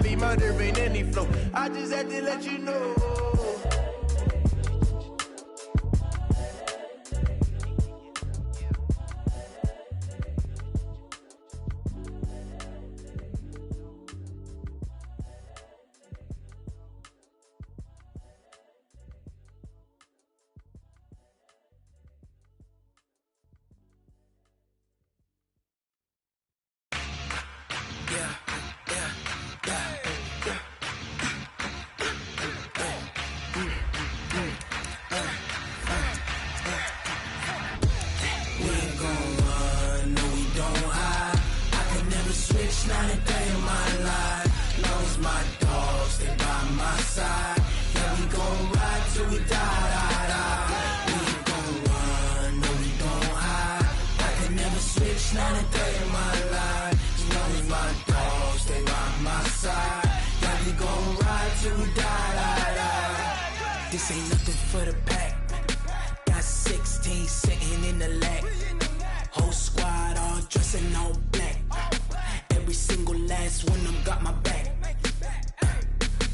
me murder ain't any flow. I just had to let you know. This ain't nothing for the pack. Got 16 sitting in the lag. Whole squad all dressing all black. Every single last one of them got my back.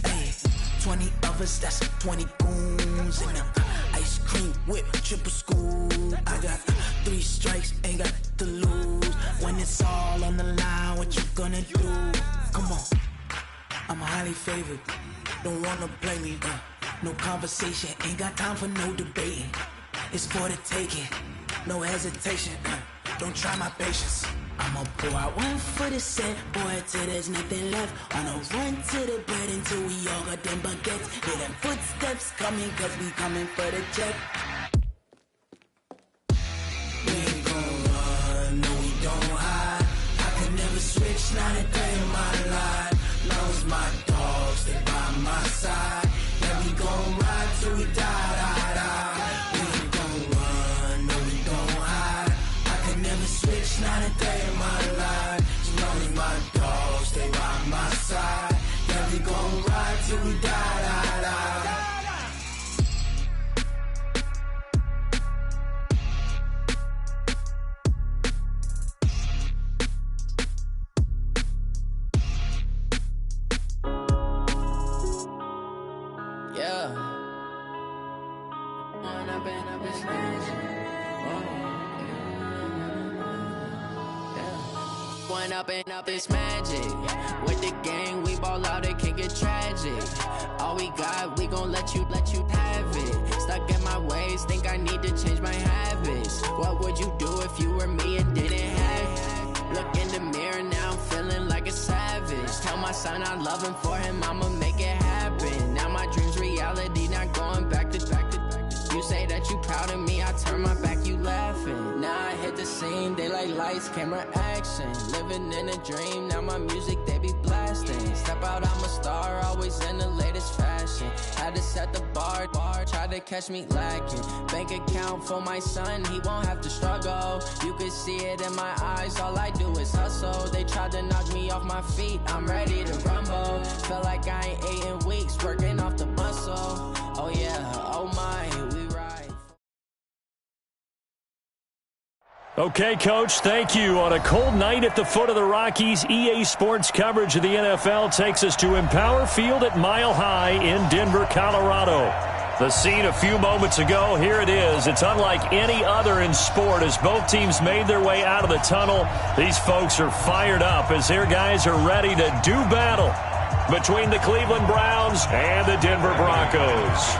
Ay, 20 of us, that's 20 goons in them. Ice cream whip, triple scoop. I got 3 strikes, ain't got to lose. When it's all on the line, what you gonna do? Come on, I'm highly favored. Don't wanna play me, no conversation, ain't got time for no debating. It's for the taking, no hesitation. Don't try my patience. I'ma pour out one for the set, boy, till there's nothing left. On a run to the bread until we all got them baguettes. Hear them footsteps coming, cause we coming for the check. We ain't gon' run, no we don't hide. I can never switch, not a day in my life. Long as my dogs, they by my side. Yeah, we gon' ride till we die. We ain't gon' run, no we don't hide. I can never switch, not a day in my life. As long as my dogs, they by my side. Yeah, we gon' ride till we die. Up this magic. With the gang, we ball out, it can get tragic. All we got, we gon' let you have it. Stuck in my ways, think I need to change my habits. What would you do if you were me and didn't have it? Look in the mirror, now I'm feeling like a savage. Tell my son I love him, for him I'ma make it happen. Now my dream's reality, not going back to. You say that you proud of me, I turn my back, you laughing. Now I hit the scene, daylight lights, camera action. Living in a dream, now my music, they be blasting. Step out, I'm a star, always in the latest fashion. Had to set the bar, try to catch me lacking. Bank account for my son, he won't have to struggle. You can see it in my eyes, all I do is hustle. They tried to knock me off my feet, I'm ready to rumble. Felt like I ain't ate in weeks, working off the muscle. Oh yeah, oh my, we ride. Okay, Coach, thank you. On a cold night at the foot of the Rockies, EA Sports coverage of the NFL takes us to Empower Field at Mile High in Denver, Colorado. The scene a few moments ago, here it is. It's unlike any other in sport as both teams made their way out of the tunnel. These folks are fired up as their guys are ready to do battle between the Cleveland Browns and the Denver Broncos.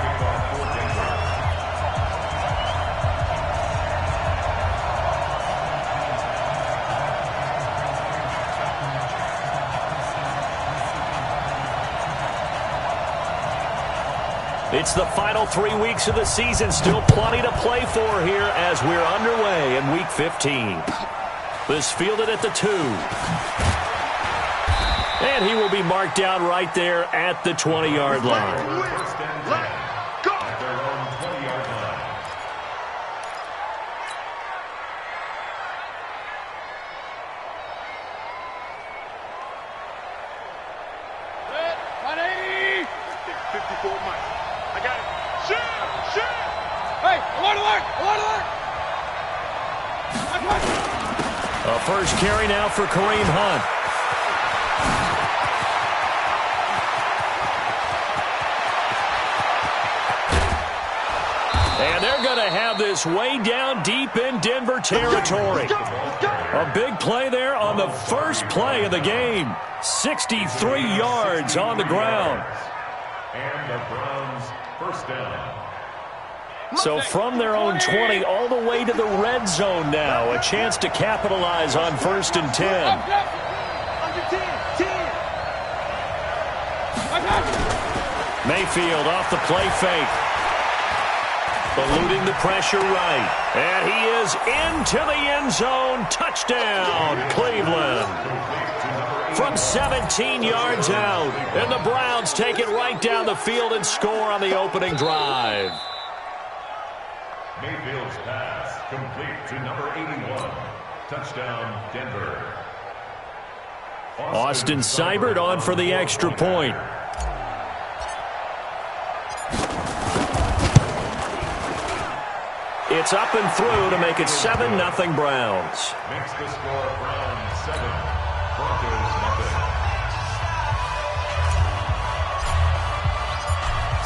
It's the final 3 weeks of the season. Still plenty to play for here as we're underway in Week 15. This fielded at the 2. And he will be marked down right there at the 20-yard line. A first carry now for Kareem Hunt. going to have this way down deep in Denver territory. A big play there on the first play of the game. 63 yards on the ground. And the Browns first down. So from their own 20 all the way to the red zone now. A chance to capitalize on 1st and 10. Mayfield off the play fake. Eluding the pressure right. And he is into the end zone. Touchdown, Cleveland. From 17 yards out. And the Browns take it right down the field and score on the opening drive. Mayfield's pass complete to number 81. Touchdown, Denver. Austin Seibert on for the extra point. It's up and through to make it 7-0 Browns. Makes the score Browns 7, Broncos nothing.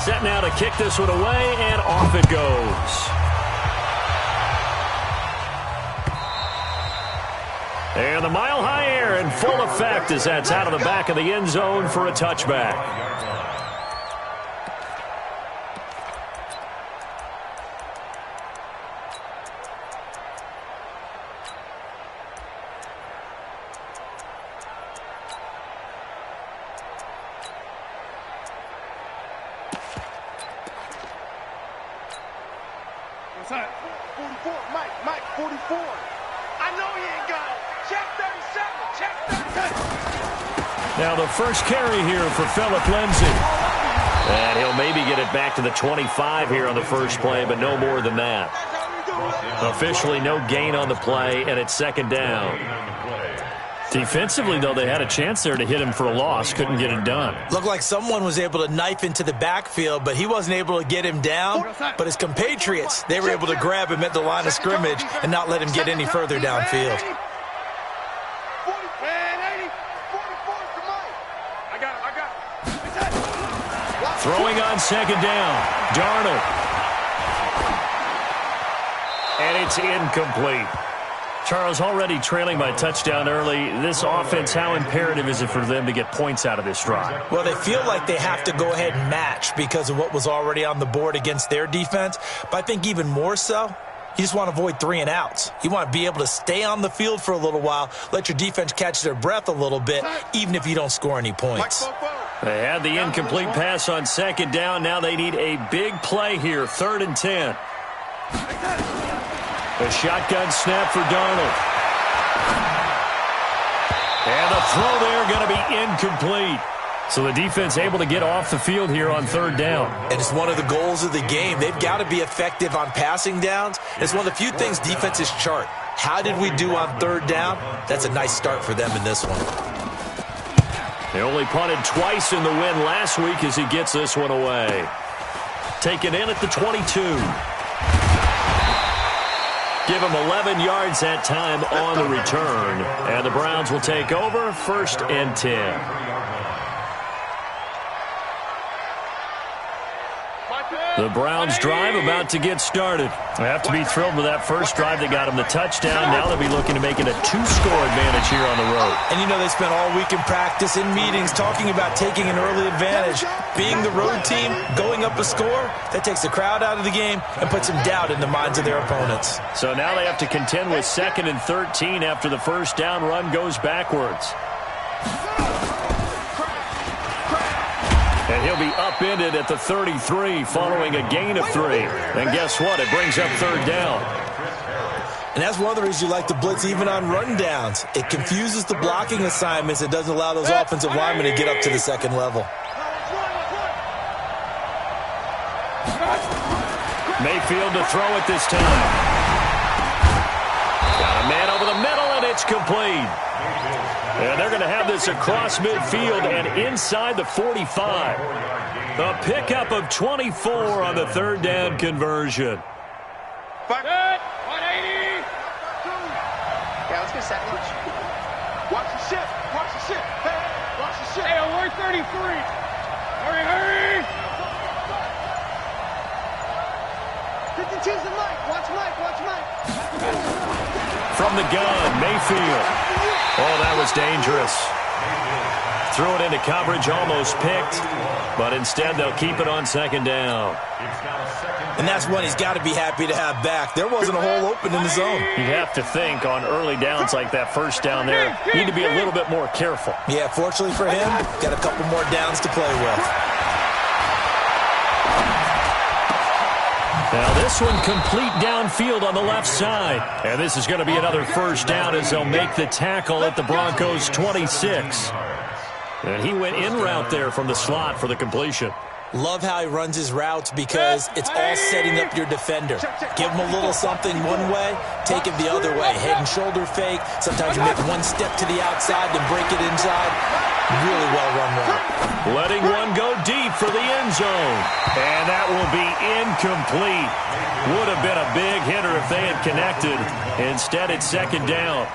Set now to kick this one away, and off it goes. And the mile-high air in full effect as that's out of the back of the end zone for a touchback. What's that? 44, Mike, 44. I know he ain't got it. Check 37, check 37. Now the first carry here for Phillip Lindsay. And he'll maybe get it back to the 25 here on the first play, but no more than that. Officially no gain on the play, and it's 2nd down. Defensively, though, they had a chance there to hit him for a loss. Couldn't get it done. Looked like someone was able to knife into the backfield, but he wasn't able to get him down. But his compatriots, they were able to grab him at the line of scrimmage and not let him get any further downfield. Throwing on 2nd down. Darnold. And it's incomplete. Charles, already trailing by touchdown early. This offense, how imperative is it for them to get points out of this drive? Well, they feel like they have to go ahead and match because of what was already on the board against their defense. But I think even more so, you just want to avoid 3 and outs. You want to be able to stay on the field for a little while, let your defense catch their breath a little bit, even if you don't score any points. They had the incomplete pass on 2nd down. Now they need a big play here, 3rd and 10. A shotgun snap for Darnold. And the throw there going to be incomplete. So the defense able to get off the field here on 3rd down. And it's one of the goals of the game. They've got to be effective on passing downs. It's one of the few things defenses chart. How did we do on 3rd down? That's a nice start for them in this one. They only punted twice in the win last week as he gets this one away. Taken in at the 22. Give him 11 yards that time on the return. And the Browns will take over 1st and 10. The Browns drive about to get started. They have to be thrilled with that first drive that got them the touchdown. Now they'll be looking to make it a 2-score advantage here on the road. And you know they spent all week in practice, in meetings, talking about taking an early advantage. Being the road team, going up a score, that takes the crowd out of the game and puts some doubt in the minds of their opponents. So now they have to contend with 2nd and 13 after the first down run goes backwards. And he'll be upended at the 33 following a gain of 3. And guess what? It brings up 3rd down. And that's one of the reasons you like to blitz even on rundowns. It confuses the blocking assignments. It doesn't allow those offensive linemen to get up to the 2nd level. Mayfield to throw it this time. Got a man over the middle, and it's complete. And they're going to have this across midfield and inside the 45. A pickup of 24 on the 3rd down conversion. 180. Yeah, let's get set. Watch the ship. Watch the ship. Hey, watch the ship. Hey, we're 33. Hurry, hurry. 52's the line. from the gun. Mayfield. Oh, that was dangerous. Threw it into coverage, almost picked, but instead they'll keep it on second down. And that's one he's got to be happy to have back. There wasn't a hole open in the zone. You have to think on early downs like that first down there, you need to be a little bit more careful. Yeah, fortunately for him, got a couple more downs to play with. Now this one complete downfield on the left side. And this is going to be another first down as they'll make the tackle at the Broncos 26. And he went in route there from the slot for the completion. Love how he runs his routes because it's all setting up your defender. Give him a little something one way, take it the other way. Head and shoulder fake. Sometimes you make one step to the outside, then break it inside. Really well-run route. Letting one go deep for the end zone. And that will be incomplete. Would have been a big hitter if they had connected. Instead, it's second down.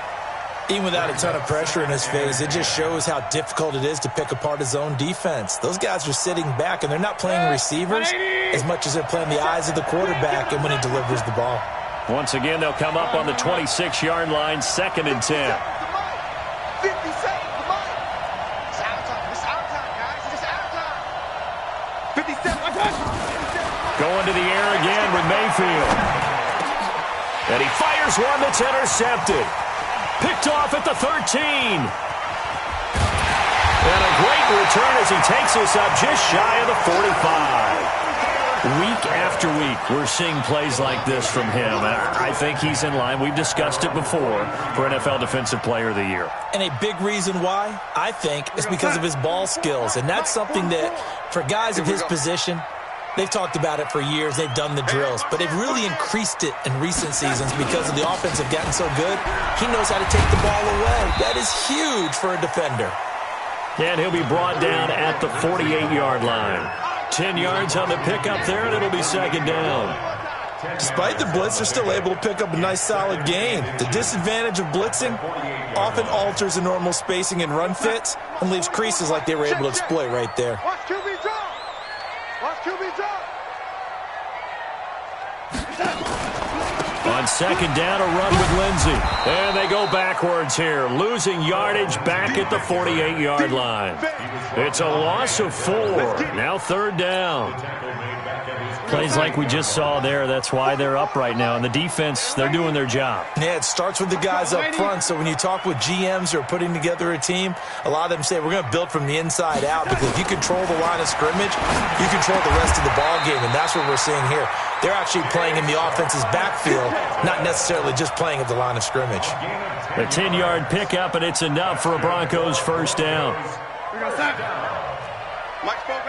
Even without a ton of pressure in his face, it just shows how difficult it is to pick apart his own defense. Those guys are sitting back, and they're not playing receivers as much as they're playing the eyes of the quarterback and when he delivers the ball. Once again, they'll come up on the 26-yard line, 2nd and 10. 50 seconds, come on. It's out of time. It's out of time, guys. It's just out of time. 57. Going to the air again with Mayfield. And he fires one that's intercepted. Picked off at the 13. And a great return as he takes us up just shy of the 45. Week after week, we're seeing plays like this from him. I think he's in line. We've discussed it before for NFL Defensive Player of the Year. And a big reason why, I think, is because of his ball skills. And that's something that, for guys of his position, they've talked about it for years. They've done the drills. But they've really increased it in recent seasons because of the offense have gotten so good. He knows how to take the ball away. That is huge for a defender. And he'll be brought down at the 48-yard line. 10 yards on the pickup there, and it'll be second down. Despite the blitz, they're still able to pick up a nice, solid gain. The disadvantage of blitzing often alters the normal spacing and run fits and leaves creases like they were able to exploit right there. Watch QB drop. Watch QB drop. On second down, a run with Lindsey. And they go backwards here, losing yardage back at the 48-yard line. It's a loss of 4. Now third down. Plays like we just saw there, that's why they're up right now. And the defense, they're doing their job. Yeah, it starts with the guys up front. So when you talk with GMs who are putting together a team, a lot of them say we're going to build from the inside out because if you control the line of scrimmage, you control the rest of the ball game, and that's what we're seeing here. They're actually playing in the offense's backfield, not necessarily just playing at the line of scrimmage. A 10-yard pickup, and it's enough for a Broncos first down. Mike spoke,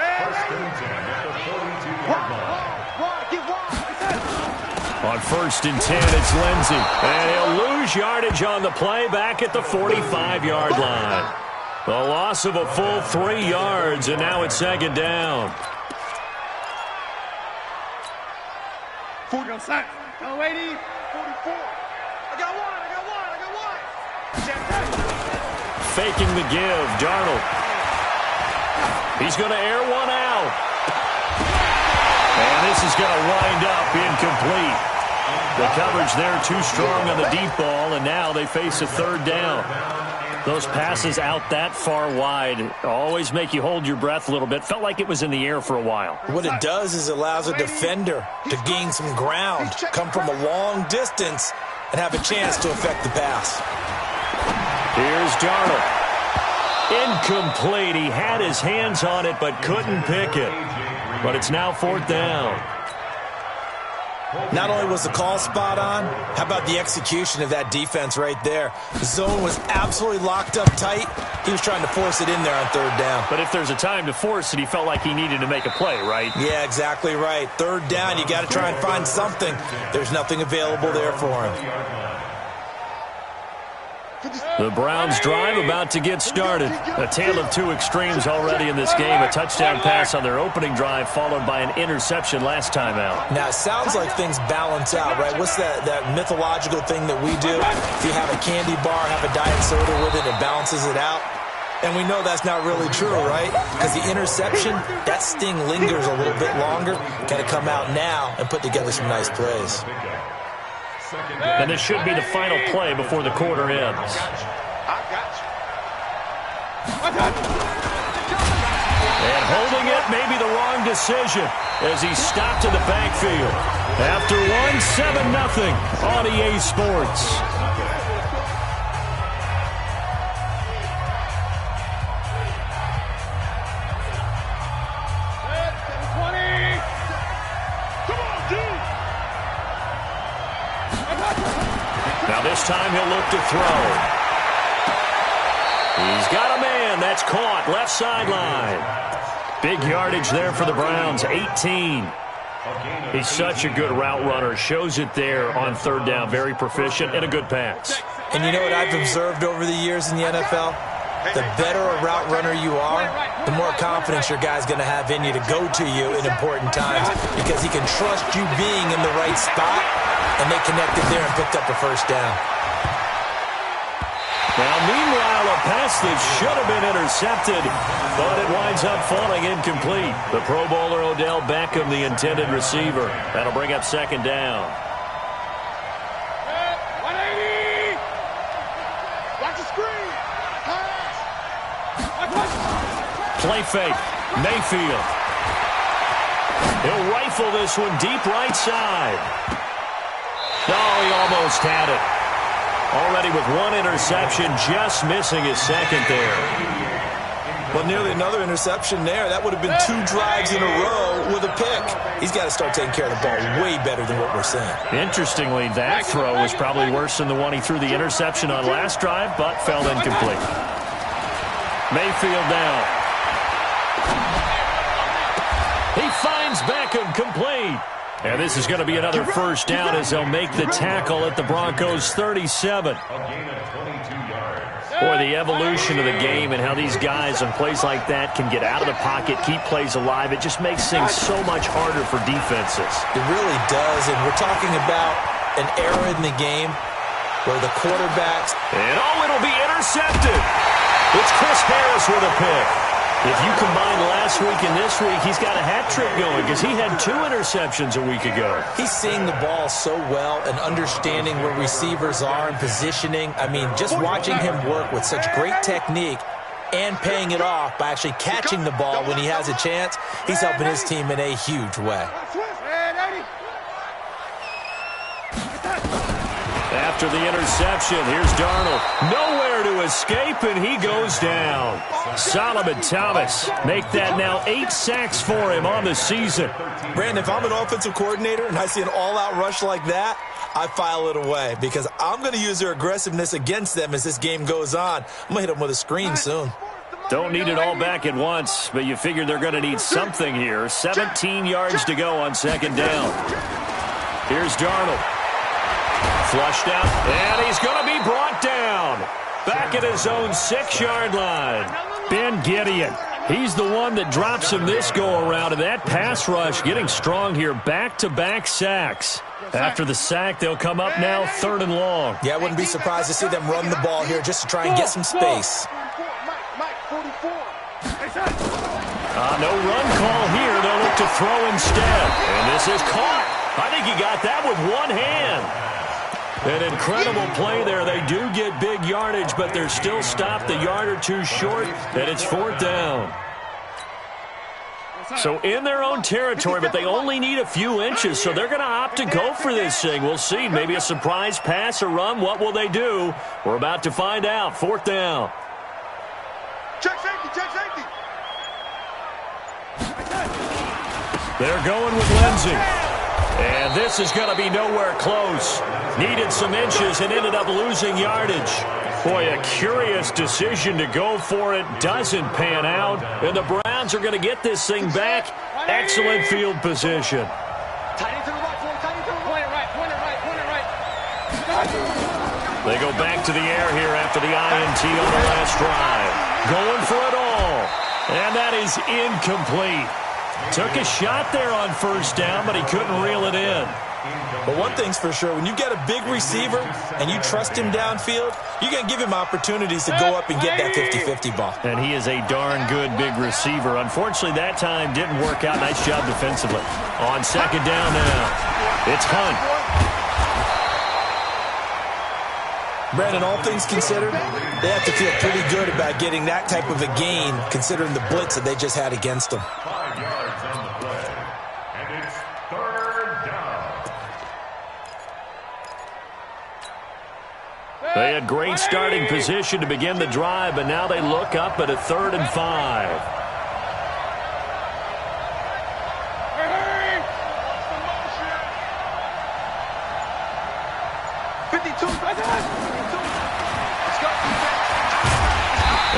On first and 10, it's Lindsey. And he'll lose yardage on the play back at the 45-yard line. The loss of a full 3 yards, and now it's second down. 40 on sack. Go 80. 44. I got one. Faking the give, Darnold. He's going to air one out. And this is going to wind up incomplete. The coverage there too strong on the deep ball, and now they face a third down. Those passes out that far wide always make you hold your breath a little bit. Felt like it was in the air for a while. What it does is it allows a defender to gain some ground, come from a long distance, and have a chance to affect the pass. Here's Darnold. Incomplete. He had his hands on it but couldn't pick it. But it's now fourth down. Not only was the call spot on, how about the execution of that defense right there? The zone was absolutely locked up tight. He was trying to force it in there on third down. But if there's a time to force it, he felt like he needed to make a play, right? Yeah, exactly right. Third down, you got to try and find something. There's nothing available there for him. The Browns drive about to get started. A tale of two extremes already in this game. A touchdown pass on their opening drive followed by an interception last time out. Now, it sounds like things balance out, right? What's that mythological thing that we do? If you have a candy bar, have a diet soda with it, it balances it out. And we know that's not really true, right? Because the interception, that sting lingers a little bit longer. Got to come out now and put together some nice plays. And this should be the final play before the quarter ends. I got you. And holding it may be the wrong decision as he stopped in the backfield. After one, 7-0 on EA Sports. Now this time he'll look to throw. He's got a man. That's caught. Left sideline. Big yardage there for the Browns. 18. He's such a good route runner. Shows it there on third down. Very proficient and a good pass. And you know what I've observed over the years in the NFL? The better a route runner you are, the more confidence your guy's going to have in you to go to you in important times because he can trust you being in the right spot, and they connected there and picked up the first down. Now, meanwhile, a pass that should have been intercepted, but it winds up falling incomplete. The Pro Bowler Odell Beckham, the intended receiver. That'll bring up second down. 180. Watch the screen. Play fake. Mayfield. He'll rifle this one deep right side. Oh, he almost had it. Already with one interception, just missing his second there. Well, nearly another interception there. That would have been 2 drives in a row with a pick. He's got to start taking care of the ball way better than what we're seeing. Interestingly, that throw was probably worse than the one he threw the interception on last drive, but fell incomplete. Mayfield down. He finds Beckham complete. And this is going to be another first down as they'll make the tackle at the Broncos' 37. Boy, the evolution of the game and how these guys on plays like that can get out of the pocket, keep plays alive, it just makes things so much harder for defenses. It really does, and we're talking about an era in the game where the quarterbacks... And it'll be intercepted. It's Chris Harris with a pick. If you combine last week and this week, he's got a hat trick going because he had 2 interceptions a week ago. He's seeing the ball so well and understanding where receivers are and positioning. I mean, just watching him work with such great technique and paying it off by actually catching the ball when he has a chance, he's helping his team in a huge way. After the interception, here's Darnold. Nowhere to escape, and he goes down. Solomon Thomas make that now 8 sacks for him on the season. Brandon, if I'm an offensive coordinator and I see an all-out rush like that, I file it away because I'm going to use their aggressiveness against them as this game goes on. I'm going to hit them with a screen soon. Don't need it all back at once, but you figure they're going to need something here. 17 yards to go on second down. Here's Darnold. Flushed out, and he's going to be brought down. Back at his own 6-yard line. Ben Gideon. He's the one that drops him this go-around, and that pass rush getting strong here. Back-to-back sacks. After the sack, they'll come up now 3rd and long. Yeah, I wouldn't be surprised to see them run the ball here just to try and get some space. No run call here. They'll look to throw instead. And this is caught. I think he got that with one hand. An incredible play there. They do get big yardage, but they're still stopped a yard or 2 short, and it's 4th down. So in their own territory, but they only need a few inches, so they're going to opt to go for this thing. We'll see. Maybe a surprise pass or run. What will they do? We're about to find out. 4th down. Check safety, check safety. They're going with Lindsey. And this is going to be nowhere close. Needed some inches and ended up losing yardage. Boy, a curious decision to go for it. Doesn't pan out. And the Browns are going to get this thing back. Excellent field position. They go back to the air here after the INT on the last drive. Going for it all. And that is incomplete. Took a shot there on 1st down, but he couldn't reel it in. But one thing's for sure, when you get a big receiver and you trust him downfield, you're going to give him opportunities to go up and get that 50-50 ball. And he is a darn good big receiver. Unfortunately, that time didn't work out. Nice job defensively. On 2nd down now, it's Hunt. Brandon, all things considered, they have to feel pretty good about getting that type of a gain, considering the blitz that they just had against them. 5 yards on the play, and it's 3rd down. They had great starting position to begin the drive, but now they look up at a 3rd and 5.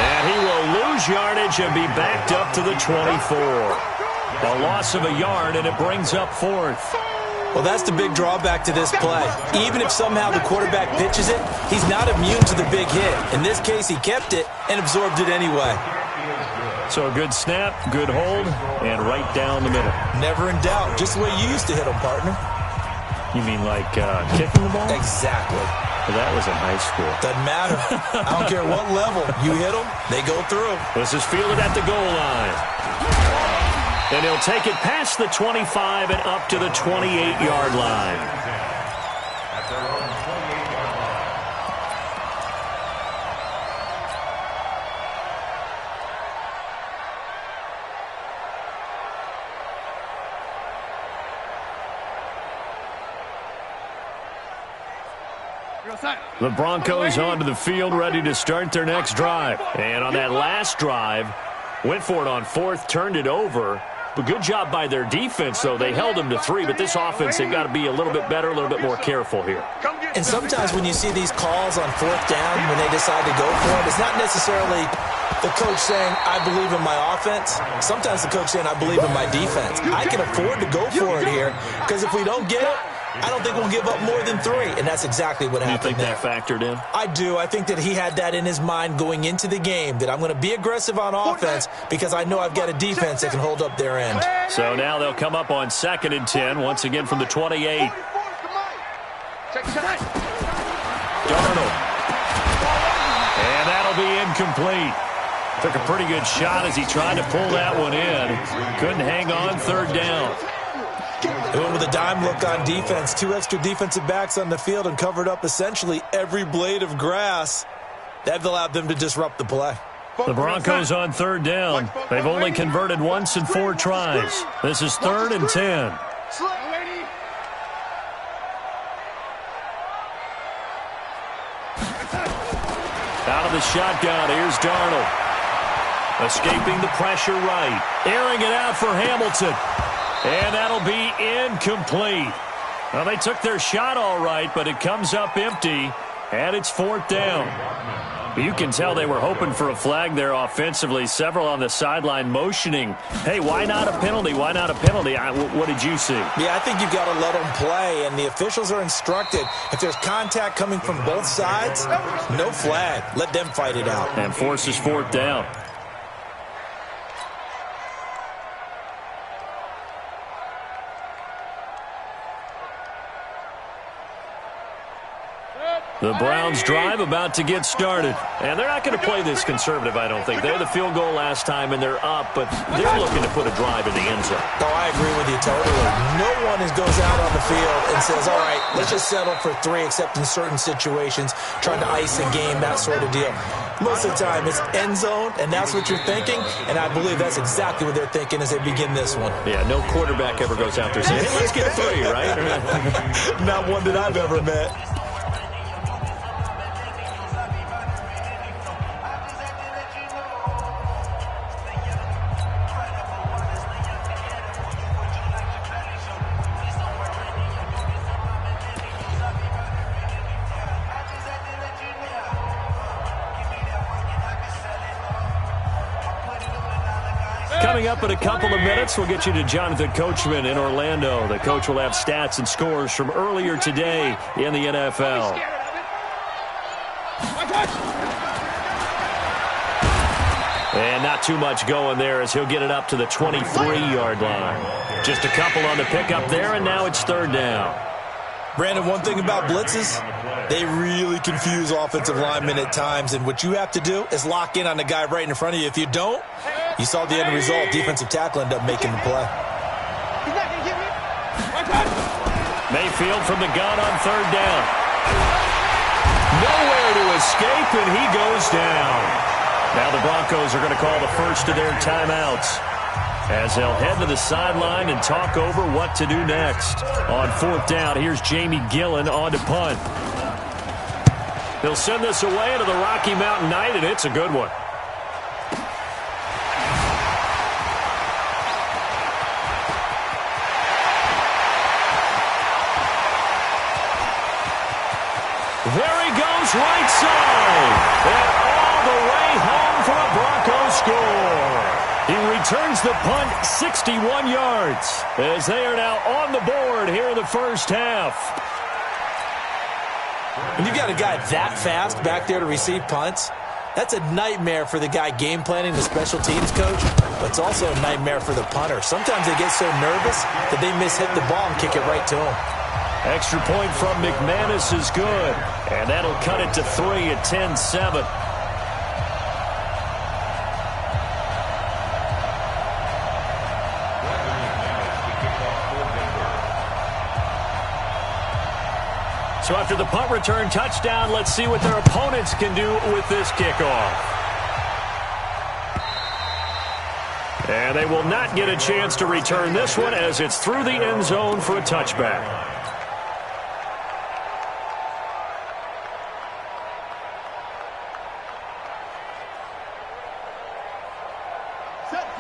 And he will lose yardage and be backed up to the 24. A loss of a yard, and it brings up 4th. Well, that's the big drawback to this play. Even if somehow the quarterback pitches it, he's not immune to the big hit. In this case, he kept it and absorbed it anyway. So a good snap, good hold, and right down the middle. Never in doubt. Just the way you used to hit them, partner. You mean like kicking the ball? Exactly. Well, that was in high school. Doesn't matter. I don't care what level. You hit them, they go through. This is fielded at the goal line. And he'll take it past the 25 and up to the 28-yard line. At their own 28-yard line. The Broncos onto the field, ready to start their next drive. And on that last drive, went for it on 4th, turned it over. But good job by their defense, though. They held them to 3, but this offense, they've got to be a little bit better, a little bit more careful here. And sometimes when you see these calls on 4th down, when they decide to go for it, it's not necessarily the coach saying, I believe in my offense. Sometimes the coach saying, I believe in my defense. I can afford to go for it here, because if we don't get it, I don't think we'll give up more than 3, and that's exactly what happened there. You think that factored in? I do. I think that he had that in his mind going into the game, that I'm going to be aggressive on offense because I know I've got a defense that can hold up their end. So now they'll come up on 2nd and 10, once again from the 28. Darnold. And that'll be incomplete. Took a pretty good shot as he tried to pull that one in. Couldn't hang on, 3rd down. They went with a dime look on defense. 2 extra defensive backs on the field and covered up essentially every blade of grass. That allowed them to disrupt the play. The Broncos on 3rd down. They've only converted once in 4 tries. This is 3rd and 10. Out of the shotgun, here's Darnold. Escaping the pressure right. Airing it out for Hamilton. And that'll be incomplete. Well, they took their shot all right, but it comes up empty, and it's 4th down. You can tell they were hoping for a flag there offensively. Several on the sideline motioning, hey, why not a penalty? Why not a penalty? What did you see? Yeah, I think you've got to let them play, and the officials are instructed. If there's contact coming from both sides, no flag. Let them fight it out. And forces 4th down. The Browns drive about to get started. And they're not going to play this conservative, I don't think. They had the field goal last time, and they're up, but they're looking to put a drive in the end zone. Oh, I agree with you totally. No one goes out on the field and says, all right, let's just settle for 3, except in certain situations, trying to ice a game, that sort of deal. Most of the time, it's end zone, and that's what you're thinking, and I believe that's exactly what they're thinking as they begin this one. Yeah, no quarterback ever goes out there saying, hey, let's get 3, right? Not one that I've ever met. Coming up in a couple of minutes, we'll get you to Jonathan Coachman in Orlando. The coach will have stats and scores from earlier today in the NFL. And not too much going there as he'll get it up to the 23-yard line. Just a couple on the pickup there, and now it's 3rd down. Brandon, one thing about blitzes, they really confuse offensive linemen at times, and what you have to do is lock in on the guy right in front of you. If you don't, you saw the end result. Defensive tackle ended up making the play. Mayfield from the gun on 3rd down. Nowhere to escape, and he goes down. Now the Broncos are going to call the first of their timeouts, as they'll head to the sideline and talk over what to do next. On fourth down, here's Jamie Gillen on to punt. They'll send this away to the Rocky Mountain Knight, and it's a good one. There he goes, right side. And all the way home for a Broncos score. He returns the punt 61 yards as they are now on the board here in the first half. When you got a guy that fast back there to receive punts, that's a nightmare for the guy game planning, the special teams coach, but it's also a nightmare for the punter. Sometimes they get so nervous that they mishit the ball and kick it right to him. Extra point from McManus is good, and that'll cut it to 3 at 10-7. So after the punt return touchdown, let's see what their opponents can do with this kickoff. And they will not get a chance to return this one as it's through the end zone for a touchback.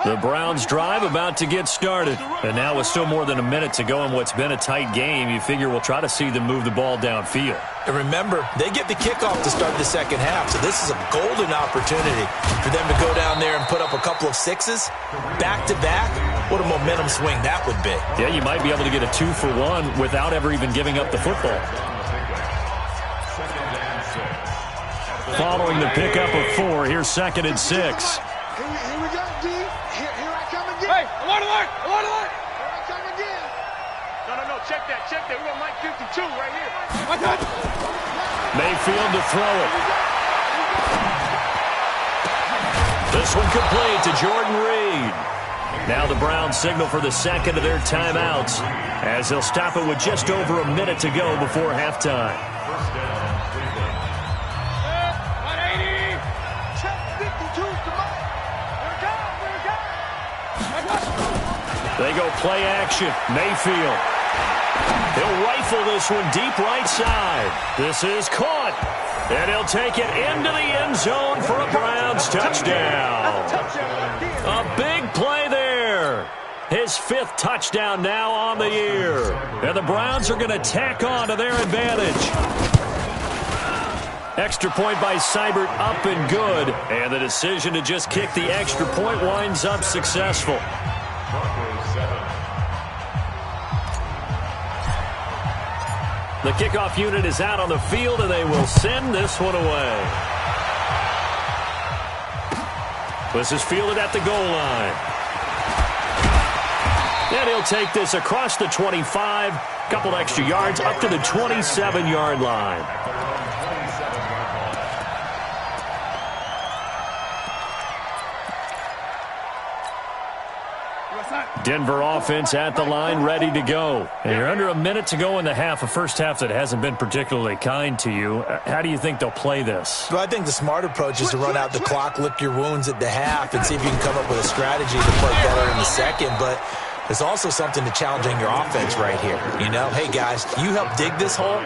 The Browns drive about to get started. And now with still more than a minute to go in what's been a tight game, you figure we'll try to see them move the ball downfield. And remember, they get the kickoff to start the second half, so this is a golden opportunity for them to go down there and put up a couple of sixes back-to-back. What a momentum swing that would be. Yeah, you might be able to get a 2-for-1 without ever even giving up the football. Following the pickup of 4, here's 2nd and 6. Here we go, D. Here I come again. Hey, alert! Here I come again. No, check that. We got Mike 52 right here. Mayfield to throw it. This one complete to Jordan Reed. Now the Browns signal for the second of their timeouts as they'll stop it with just over a minute to go before halftime. First down, Cleveland. 180. Check 52 to Mike. They go play action. Mayfield. He'll rifle this one deep right side. This is caught. And he'll take it into the end zone for a Browns touchdown. A big play there. His 5th touchdown now on the year. And the Browns are going to tack on to their advantage. Extra point by Seibert up and good. And the decision to just kick the extra point winds up successful. The kickoff unit is out on the field, and they will send this one away. This is fielded at the goal line. And he'll take this across the 25, couple extra yards up to the 27-yard line. Denver offense at the line, ready to go. And you're under a minute to go in the half, a first half that hasn't been particularly kind to you. How do you think they'll play this? Well, I think the smart approach is to run out the clock, lick your wounds at the half, and see if you can come up with a strategy to play better in the second. But there's also something to challenging your offense right here. You know, hey, guys, you help dig this hole.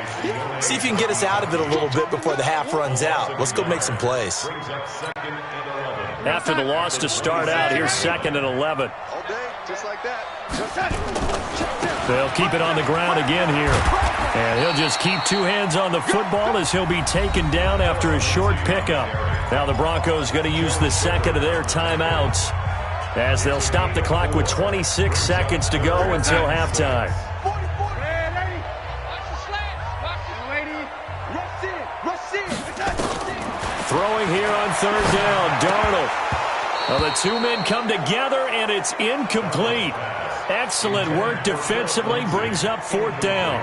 See if you can get us out of it a little bit before the half runs out. Let's go make some plays. After the loss to start out, here's 2nd and 11. All day, just like that. They'll keep it on the ground again here. And he'll just keep 2 hands on the football as he'll be taken down after a short pickup. Now the Broncos going to use the second of their timeouts as they'll stop the clock with 26 seconds to go until halftime. Throwing here on 3rd down, Darnold. Well, the 2 men come together, and it's incomplete. Excellent work defensively, brings up 4th down.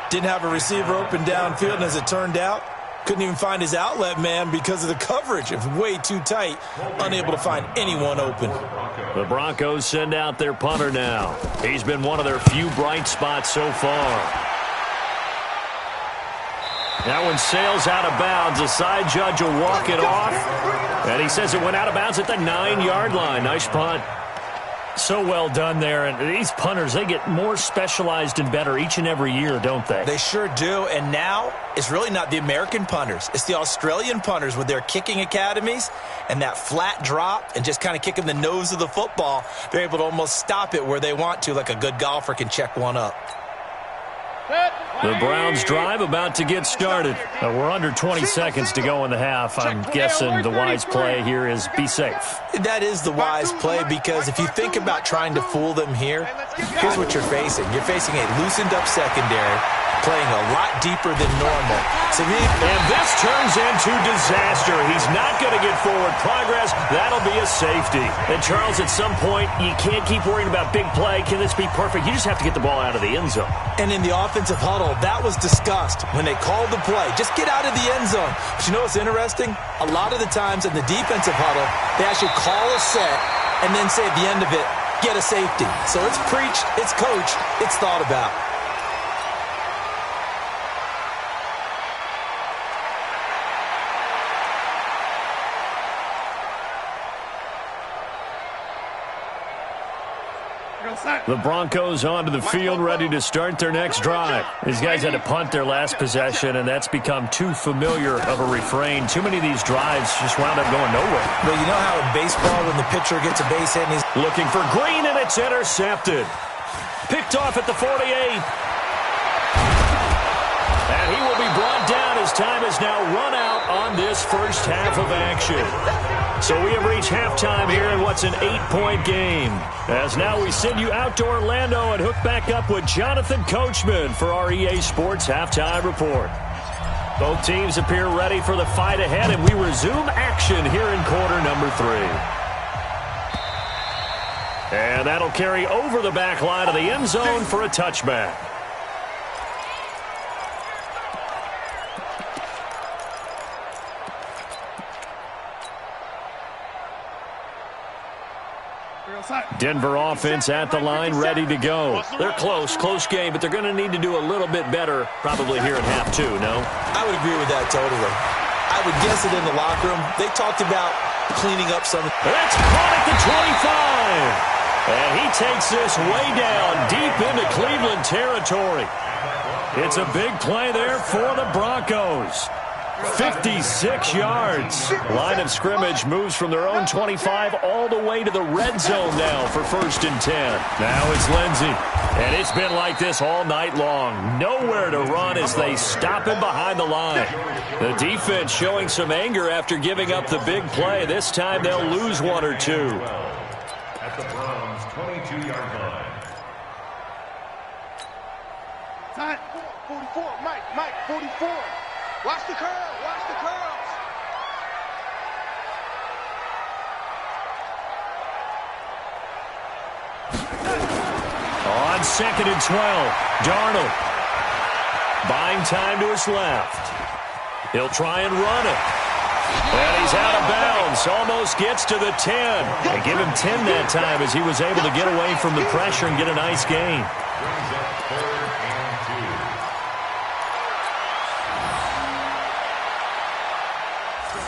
Didn't have a receiver open downfield, and as it turned out, couldn't even find his outlet man because of the coverage. It was way too tight, unable to find anyone open. The Broncos send out their punter now. He's been one of their few bright spots so far. That one sails out of bounds. The side judge will walk it off. And he says it went out of bounds at the 9-yard line. Nice punt. So well done there. And these punters, they get more specialized and better each and every year, don't they? They sure do. And now it's really not the American punters. It's the Australian punters with their kicking academies and that flat drop and just kind of kicking the nose of the football. They're able to almost stop it where they want to, like a good golfer can check one up. The Browns drive about to get started. We're under 20 seconds to go in the half. I'm guessing the wise play here is be safe. That is the wise play, because if you think about trying to fool them here, here's what you're facing. You're facing a loosened up secondary, playing a lot deeper than normal. And this turns into disaster. He's not going to get forward progress. That'll be a safety. And Charles, at some point, you can't keep worrying about big play. Can this be perfect? You just have to get the ball out of the end zone. And in the offensive huddle, that was discussed when they called the play. Just get out of the end zone. But you know what's interesting? A lot of the times in the defensive huddle, they actually call a set and then say at the end of it, get a safety. So it's preached, it's coached, it's thought about. The Broncos onto the field, ready to start their next drive. These guys had to punt their last possession, and that's become too familiar of a refrain. Too many of these drives just wound up going nowhere. Well, you know how in baseball when the pitcher gets a base hit and he's looking for Green, and it's intercepted. Picked off at the 48. And he will be brought down as time is now run out on this first half of action. So we have reached halftime here in what's an 8-point game. As now we send you out to Orlando and hook back up with Jonathan Coachman for our EA Sports Halftime Report. Both teams appear ready for the fight ahead, and we resume action here in quarter number 3. And that'll carry over the back line of the end zone for a touchback. Denver offense at the line, ready to go. They're close game, but they're going to need to do a little bit better probably here in half 2, no? I would agree with that totally. I would guess it in the locker room. They talked about cleaning up some. That's caught at the 25. And he takes this way down deep into Cleveland territory. It's a big play there for the Broncos. 56 yards. Line of scrimmage moves from their own 25 all the way to the red zone now for 1st and 10. Now it's Lindsey. And it's been like this all night long. Nowhere to run as they stop him behind the line. The defense showing some anger after giving up the big play. This time they'll lose 1 or 2. At the Browns' 22-yard line. Time. 44, Mike, 44. Watch the curl, watch the curls. On 2nd and 12, Darnold buying time to his left. He'll try and run it. And he's out of bounds, almost gets to the 10. They give him 10 that time as he was able to get away from the pressure and get a nice gain.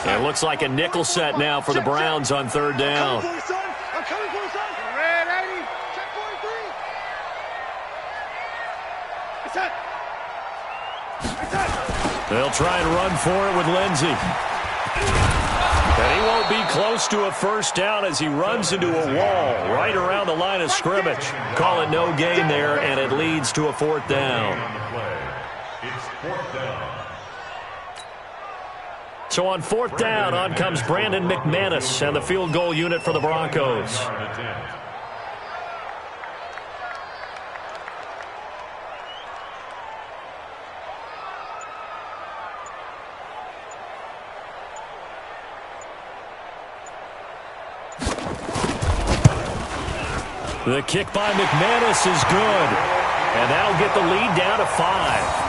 It looks like a nickel set now for the Browns on 3rd down. I'm coming for you, son. Red 80. Check 43. It's set. It's set. They'll try and run for it with Lindsey. And he won't be close to a 1st down as he runs into a wall right around the line of scrimmage. Call it no gain there, and it leads to a 4th down. It's 4th down. So on 4th down, on comes Brandon McManus and the field goal unit for the Broncos. The kick by McManus is good, and that'll get the lead down to 5.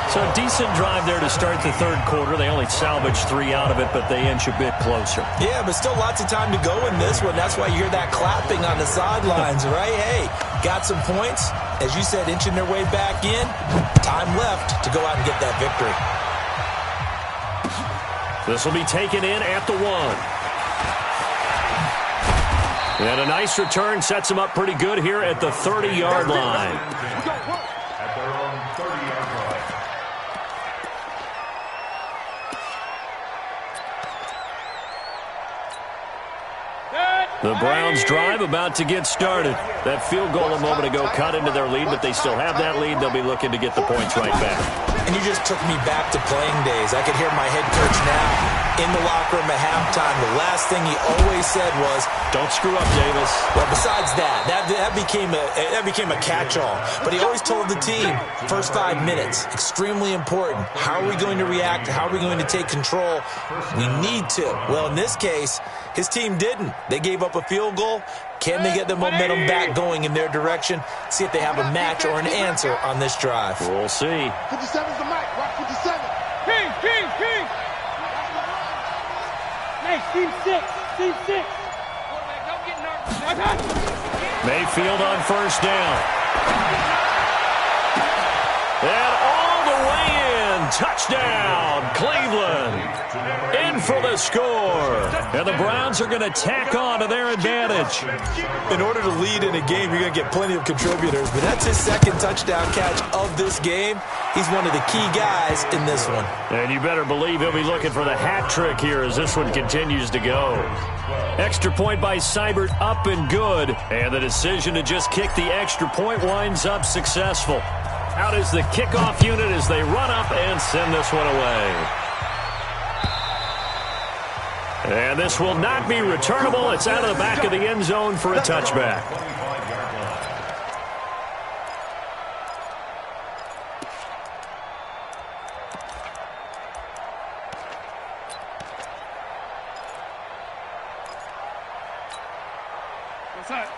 So a decent drive there to start the 3rd quarter. They only salvaged 3 out of it, but they inch a bit closer. Yeah, but still lots of time to go in this one. That's why you hear that clapping on the sidelines, right? Hey, got some points. As you said, inching their way back in. Time left to go out and get that victory. This will be taken in at the 1. And a nice return sets him up pretty good here at the 30-yard line. At their own 30-yard line. The Browns drive about to get started. That field goal a moment ago cut into their lead, but they still have that lead. They'll be looking to get the points right back. And you just took me back to playing days. I could hear my head coach now in the locker room at halftime. The last thing he always said was, "Don't screw up, Davis." Well, besides that became a catch-all. But he always told the team, first 5 minutes, extremely important. How are we going to react? How are we going to take control? We need to. Well, in this case, his team didn't. They gave up a field goal. Can they get the momentum back going in their direction? See if they have a match or an answer on this drive. We'll see. 57's the mic. Rock 57. King. Hey, team 6. Team 6. Don't get nervous. Mayfield on first down. And all the way in. Touchdown, Cleveland. In for the score. And the Browns are going to tack on to their advantage. In order to lead in a game, you're going to get plenty of contributors. But that's his second touchdown catch of this game. He's one of the key guys in this one. And you better believe he'll be looking for the hat trick here as this one continues to go. Extra point by Seibert, up and good. And the decision to just kick the extra point winds up successful. Out is the kickoff unit as they run up and send this one away. And this will not be returnable. It's out of the back of the end zone for a touchback.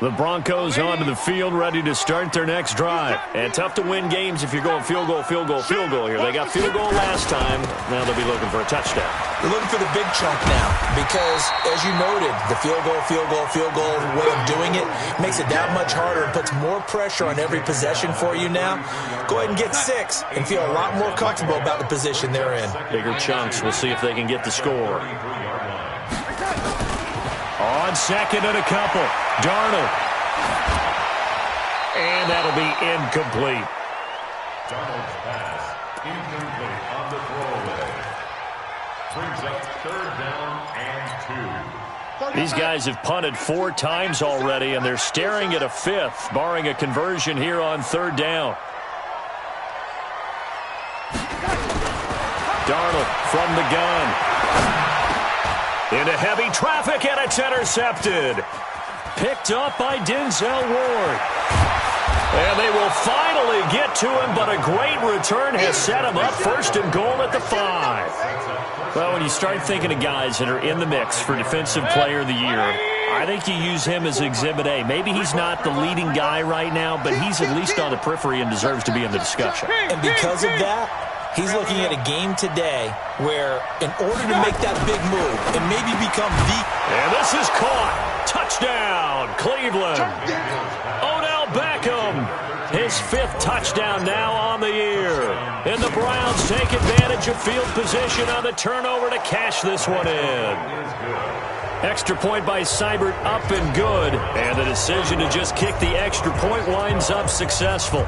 The Broncos onto the field, ready to start their next drive. And tough to win games if you're going field goal here. They got field goal last time. Now they'll be looking for a touchdown. They're looking for the big chunk now because, as you noted, the field goal way of doing it makes it that much harder and puts more pressure on every possession for you now. Go ahead and get 6 and feel a lot more comfortable about the position they're in. Bigger chunks. We'll see if they can get the score. On second and a couple. Darnold. And that'll be incomplete. Darnold's pass incomplete on the throwaway. Brings up third down and 2. These guys have punted 4 times already, and they're staring at a 5th, barring a conversion here on third down. Darnold from the gun. Into heavy traffic, and it's intercepted. Picked up by Denzel Ward. And they will finally get to him, but a great return has set him up first and goal at the 5. Well, when you start thinking of guys that are in the mix for Defensive Player of the Year, I think you use him as Exhibit A. Maybe he's not the leading guy right now, but he's at least on the periphery and deserves to be in the discussion. And because of that, he's looking at a game today where, in order to make that big move and maybe become the... And this is caught. Touchdown, Cleveland. Odell Beckham. His 5th touchdown now on the year. And the Browns take advantage of field position on the turnover to cash this one in. Extra point by Seibert, up and good. And the decision to just kick the extra point winds up successful.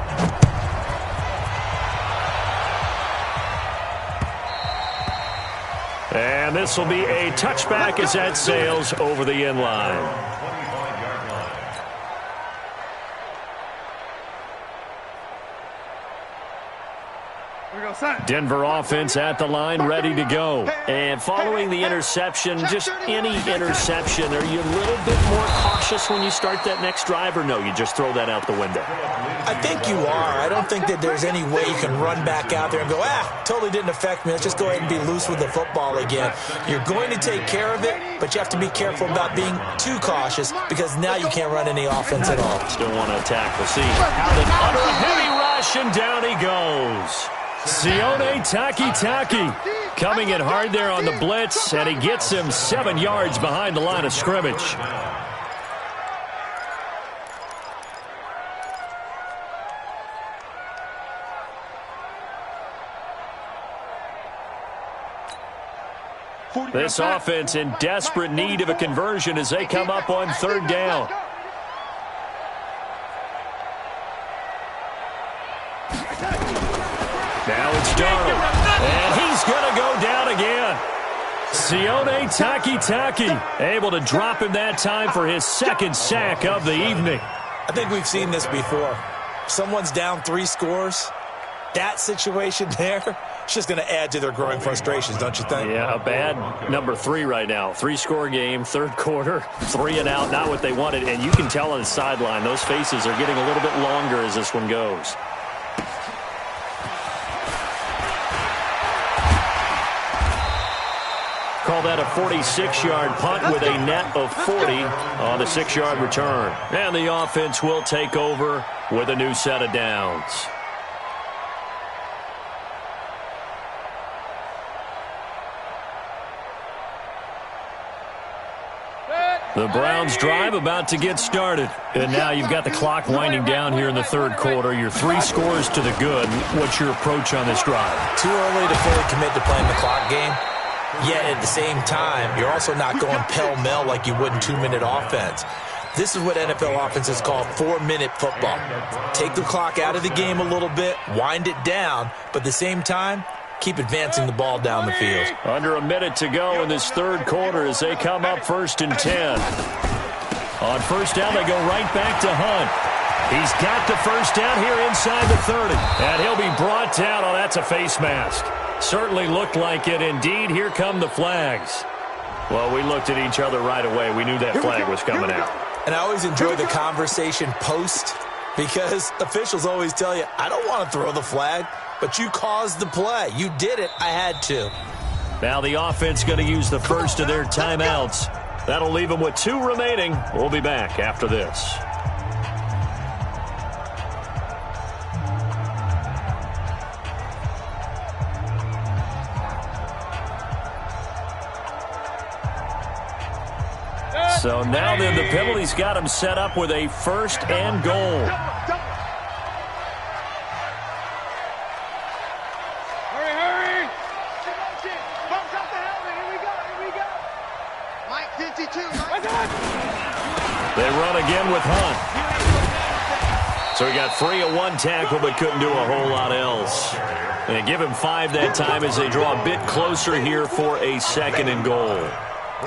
And this will be a touchback as that sails over the end line. 25-yard line. Denver offense at the line, ready to go. And following the interception, just any interception, are you a little bit more cautious when you start that next drive, or no, you just throw that out the window? I think you are. I don't think that there's any way you can run back out there and go, totally didn't affect me. Let's just go ahead and be loose with the football again. You're going to take care of it, but you have to be careful about being too cautious because now you can't run any offense at all. Still want to attack. We'll see. Out and under a heavy rush, and down he goes. Sione Takitaki coming in hard there on the blitz, and he gets him 7 yards behind the line of scrimmage. This offense in desperate need of a conversion as they come up on third down. Now it's Darnold, and he's going to go down again. Sione Takitaki able to drop him that time for his second sack of the evening. I think we've seen this before. Someone's down 3 scores. That situation there, it's just going to add to their growing frustrations, don't you think? Yeah, a bad number 3 right now. 3-score game, third quarter, 3 and out, not what they wanted. And you can tell on the sideline, those faces are getting a little bit longer as this one goes. Call that a 46-yard punt with a net of 40 on the 6-yard return. And the offense will take over with a new set of downs. The Browns drive about to get started. And now you've got the clock winding down here in the third quarter. Your 3 scores to the good. What's your approach on this drive? Too early to fully commit to playing the clock game. Yet at the same time, you're also not going pell-mell like you would in 2-minute offense. This is what NFL offenses call 4-minute football. Take the clock out of the game a little bit, wind it down, but at the same time, keep advancing the ball down the field. Under a minute to go in this third quarter as they come up 1st and 10. On first down, they go right back to Hunt. He's got the first down here inside the 30. And he'll be brought down. Oh, that's a face mask. Certainly looked like it. Indeed, here come the flags. Well, we looked at each other right away. We knew that flag was coming out. And I always enjoy the conversation post because officials always tell you, I don't want to throw the flag, but you caused the play. You did it. I had to. Now the offense going to use the first of their timeouts. That'll leave them with 2 remaining. We'll be back after this. So now then, the penalty's got him set up with a 1st and goal. Hurry! Bumps out the helmet. Here we go. Mike 52. They run again with Hunt. So he got 3 at 1 tackle, but couldn't do a whole lot else. And they give him 5 that time as they draw a bit closer here for a 2nd and goal.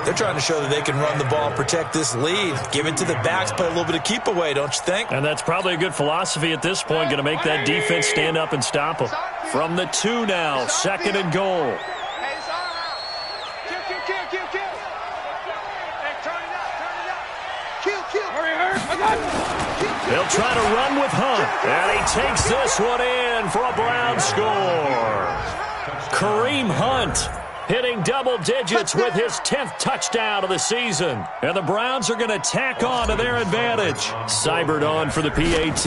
They're trying to show that they can run the ball, protect this lead, give it to the backs, play a little bit of keep away, don't you think? And that's probably a good philosophy at this point, going to make that defense stand up and stop them. From the 2 now, 2nd and goal. Hey, it's all out. Kill. Hey, turn it up. Kill. Hurry. They'll try to run with Hunt. And he takes this one in for a Brown score. Kareem Hunt hitting double digits with his 10th touchdown of the season. And the Browns are going to tack on to their advantage. Seibert on for the PAT.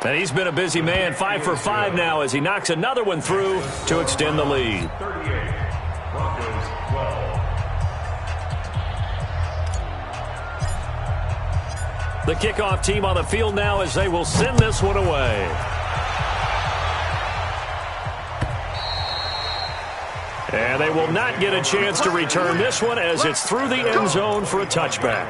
And he's been a busy man, 5 for 5 now as he knocks another one through to extend the lead. 38, Broncos 12. The kickoff team on the field now as they will send this one away. And they will not get a chance to return this one as it's through the end zone for a touchback.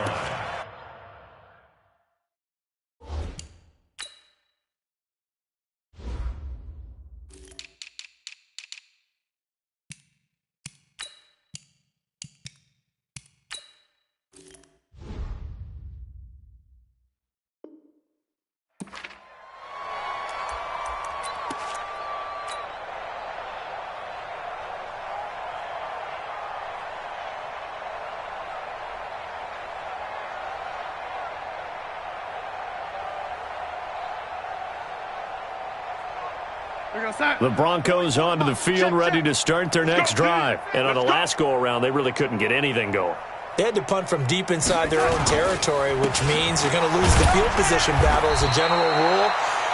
The Broncos onto the field, ready to start their next drive. And on the last go-around, they really couldn't get anything going. They had to punt from deep inside their own territory, which means you're going to lose the field position battle as a general rule.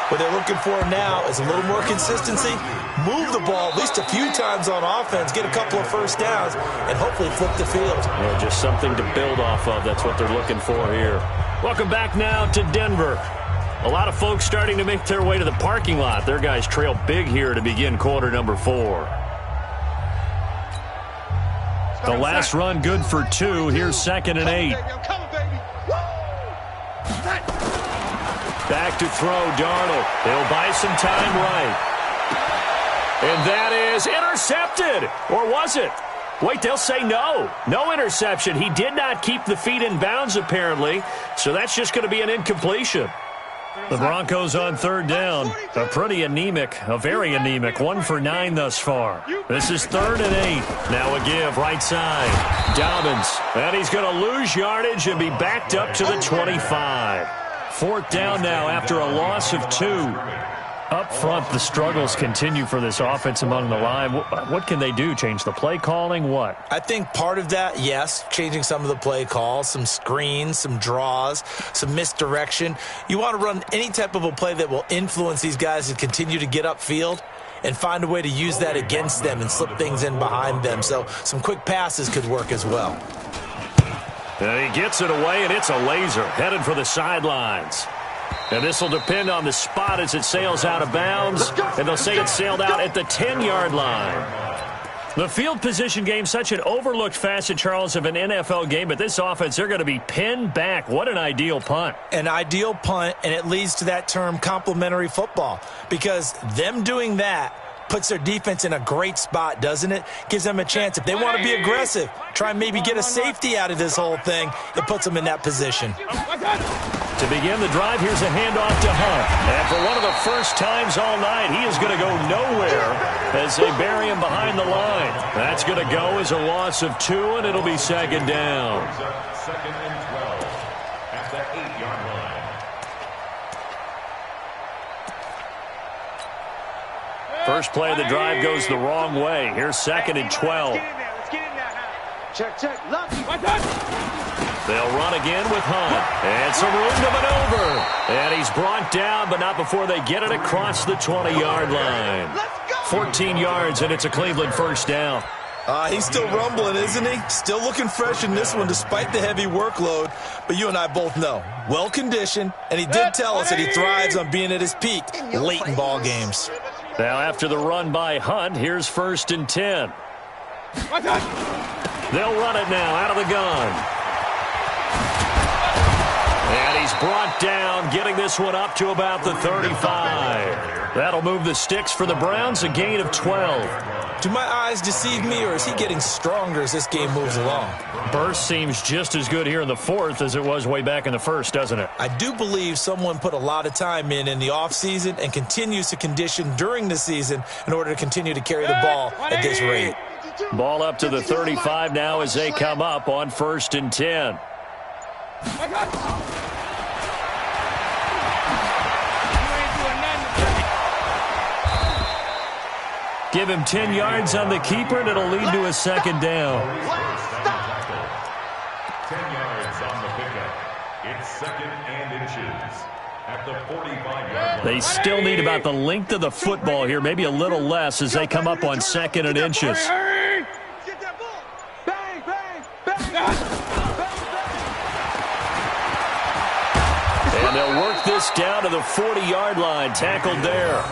What they're looking for now is a little more consistency, move the ball at least a few times on offense, get a couple of first downs, and hopefully flip the field. Yeah, just something to build off of. That's what they're looking for here. Welcome back now to Denver. A lot of folks starting to make their way to the parking lot. Their guys trail big here to begin quarter number 4. The last run good for 2. Here's 2nd and 8. Back to throw, Darnold. He'll buy some time right. And that is intercepted. Or was it? Wait, they'll say no. No interception. He did not keep the feet in bounds, apparently. So that's just going to be an incompletion. The Broncos on 3rd down. A very anemic 1 for 9 thus far. This is 3rd and 8. Now a give, right side. Dobbins. And he's going to lose yardage and be backed up to the 25. 4th down now after a loss of 2. Up front, the struggles continue for this offense among the line. What can they do? Change the play calling? What? I think part of that, yes, changing some of the play calls, some screens, some draws, some misdirection. You want to run any type of a play that will influence these guys to continue to get upfield and find a way to use that against them and slip things in behind them. So some quick passes could work as well. And he gets it away, and it's a laser headed for the sidelines. And this will depend on the spot as it sails out of bounds. And they'll say it sailed out at the 10-yard line. The field position game, such an overlooked facet, Charles, of an NFL game. But this offense, they're going to be pinned back. What an ideal punt. An ideal punt, and it leads to that term complementary football. Because them doing that puts their defense in a great spot, doesn't it? Gives them a chance. If they want to be aggressive, try and maybe get a safety out of this whole thing, it puts them in that position. To begin the drive, here's a handoff to Hunt. And for one of the first times all night, he is going to go nowhere as they bury him behind the line. That's going to go as a loss of 2, and it'll be 2nd down. 2nd and 12 at the 8-yard line. First play of the drive goes the wrong way. Here's 2nd and 12. Check. Lucky. They'll run again with Hunt. And some room to maneuver. And he's brought down, but not before they get it across the 20-yard line. 14 yards, and it's a Cleveland first down. He's still rumbling, isn't he? Still looking fresh in this one despite the heavy workload. But you and I both know, well-conditioned, and he did tell us that he thrives on being at his peak late in ball games. Now after the run by Hunt, here's 1st and 10. They'll run it now out of the gun. And he's brought down, getting this one up to about the 35. That'll move the sticks for the Browns, a gain of 12. Do my eyes deceive me, or is he getting stronger as this game moves along? Burst seems just as good here in the 4th as it was way back in the 1st, doesn't it? I do believe someone put a lot of time in the offseason and continues to condition during the season in order to continue to carry the ball at this rate. Ball up to the 35 now as they come up on 1st and 10. Give him 10 yards on the keeper, and it'll lead to a 2nd down. 10 yards on the pickup. It's 2nd and inches at the 45-yard line. They still need about the length of the football here, maybe a little less as they come up on 2nd and inches. And they'll work this down to the 40-yard line, tackled there.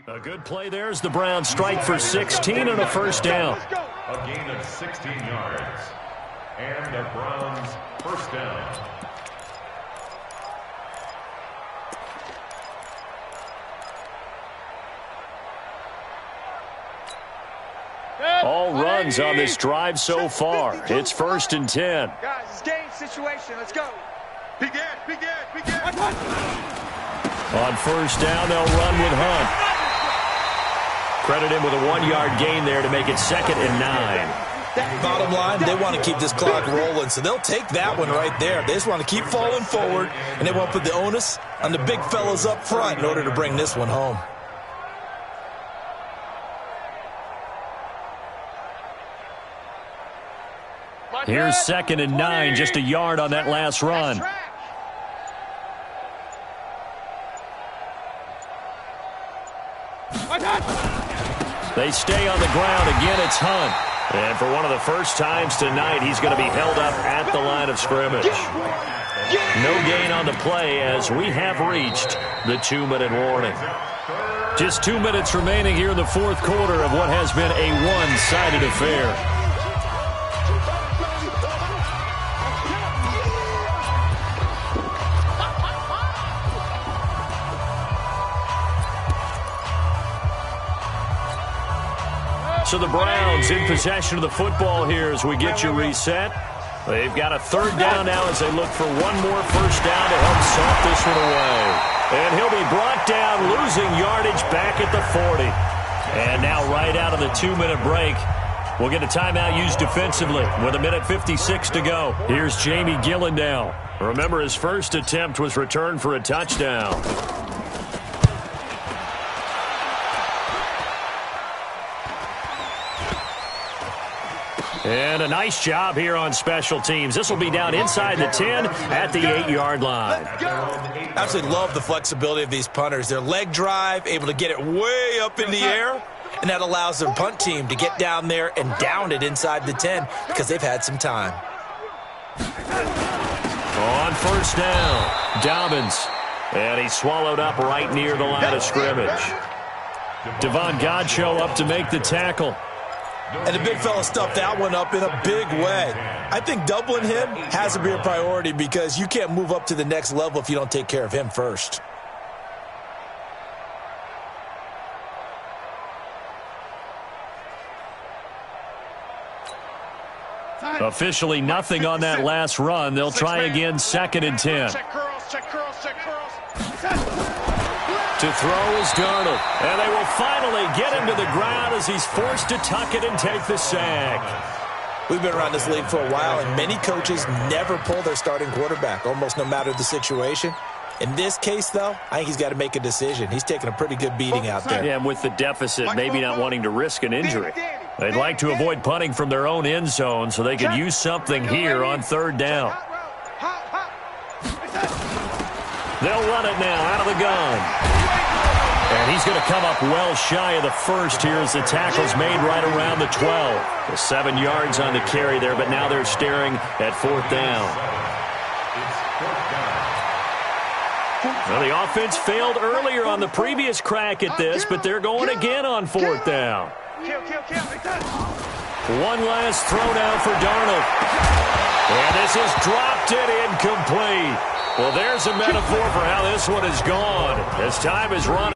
A good play there as the Browns strike for 16 and a first down. A gain of 16 yards. And the Browns first down. All runs on this drive so far. It's 1st and 10. Guys, it's game situation. Let's go. Begin. On first down, they'll run with Hunt. Credit him with a 1-yard gain there to make it 2nd and 9. Bottom line, they want to keep this clock rolling, so they'll take that one right there. They just want to keep falling forward, and they won't put the onus on the big fellas up front in order to bring this one home. Here's 2nd and 9, just a yard on that last run. They stay on the ground. Again, it's Hunt. And for one of the first times tonight, he's going to be held up at the line of scrimmage. No gain on the play as we have reached the 2-minute warning. Just 2 minutes remaining here in the fourth quarter of what has been a one-sided affair. So the Browns in possession of the football here as we get you reset. They've got a 3rd down now as they look for one more first down to help salt this one away. And he'll be brought down, losing yardage back at the 40. And now right out of the 2-minute break, we'll get a timeout used defensively with 1:56 to go. Here's Jamie Gillandale. Remember, his first attempt was returned for a touchdown. And a nice job here on special teams. This will be down inside the 10 at the 8-yard line. Absolutely love the flexibility of these punters. Their leg drive, able to get it way up in the air, and that allows their punt team to get down there and down it inside the 10 because they've had some time. On first down, Dobbins. And he's swallowed up right near the line of scrimmage. Devon Godchaux up to make the tackle. And the big fella stuffed that one up in a big way. I think doubling him has to be a priority because you can't move up to the next level if you don't take care of him first. Officially nothing on that last run. They'll try again, 2nd and 10. Check curls, check curls, check curls. To throw is Darnold. And they will finally get him to the ground as he's forced to tuck it and take the sack. We've been around this league for a while, and many coaches never pull their starting quarterback, almost no matter the situation. In this case, though, I think he's got to make a decision. He's taking a pretty good beating out there. Yeah, and with the deficit, maybe not wanting to risk an injury. They'd like to avoid punting from their own end zone so they could use something here on 3rd down. They'll run it now out of the gun. And he's going to come up well shy of the first here as the tackle's made right around the 12. The 7 yards on the carry there, but now they're staring at 4th down. Well, the offense failed earlier on the previous crack at this, but they're going again on 4th down. One last throw now for Darnold. And this is dropped it incomplete. Well, there's a metaphor for how this one is gone as time is run.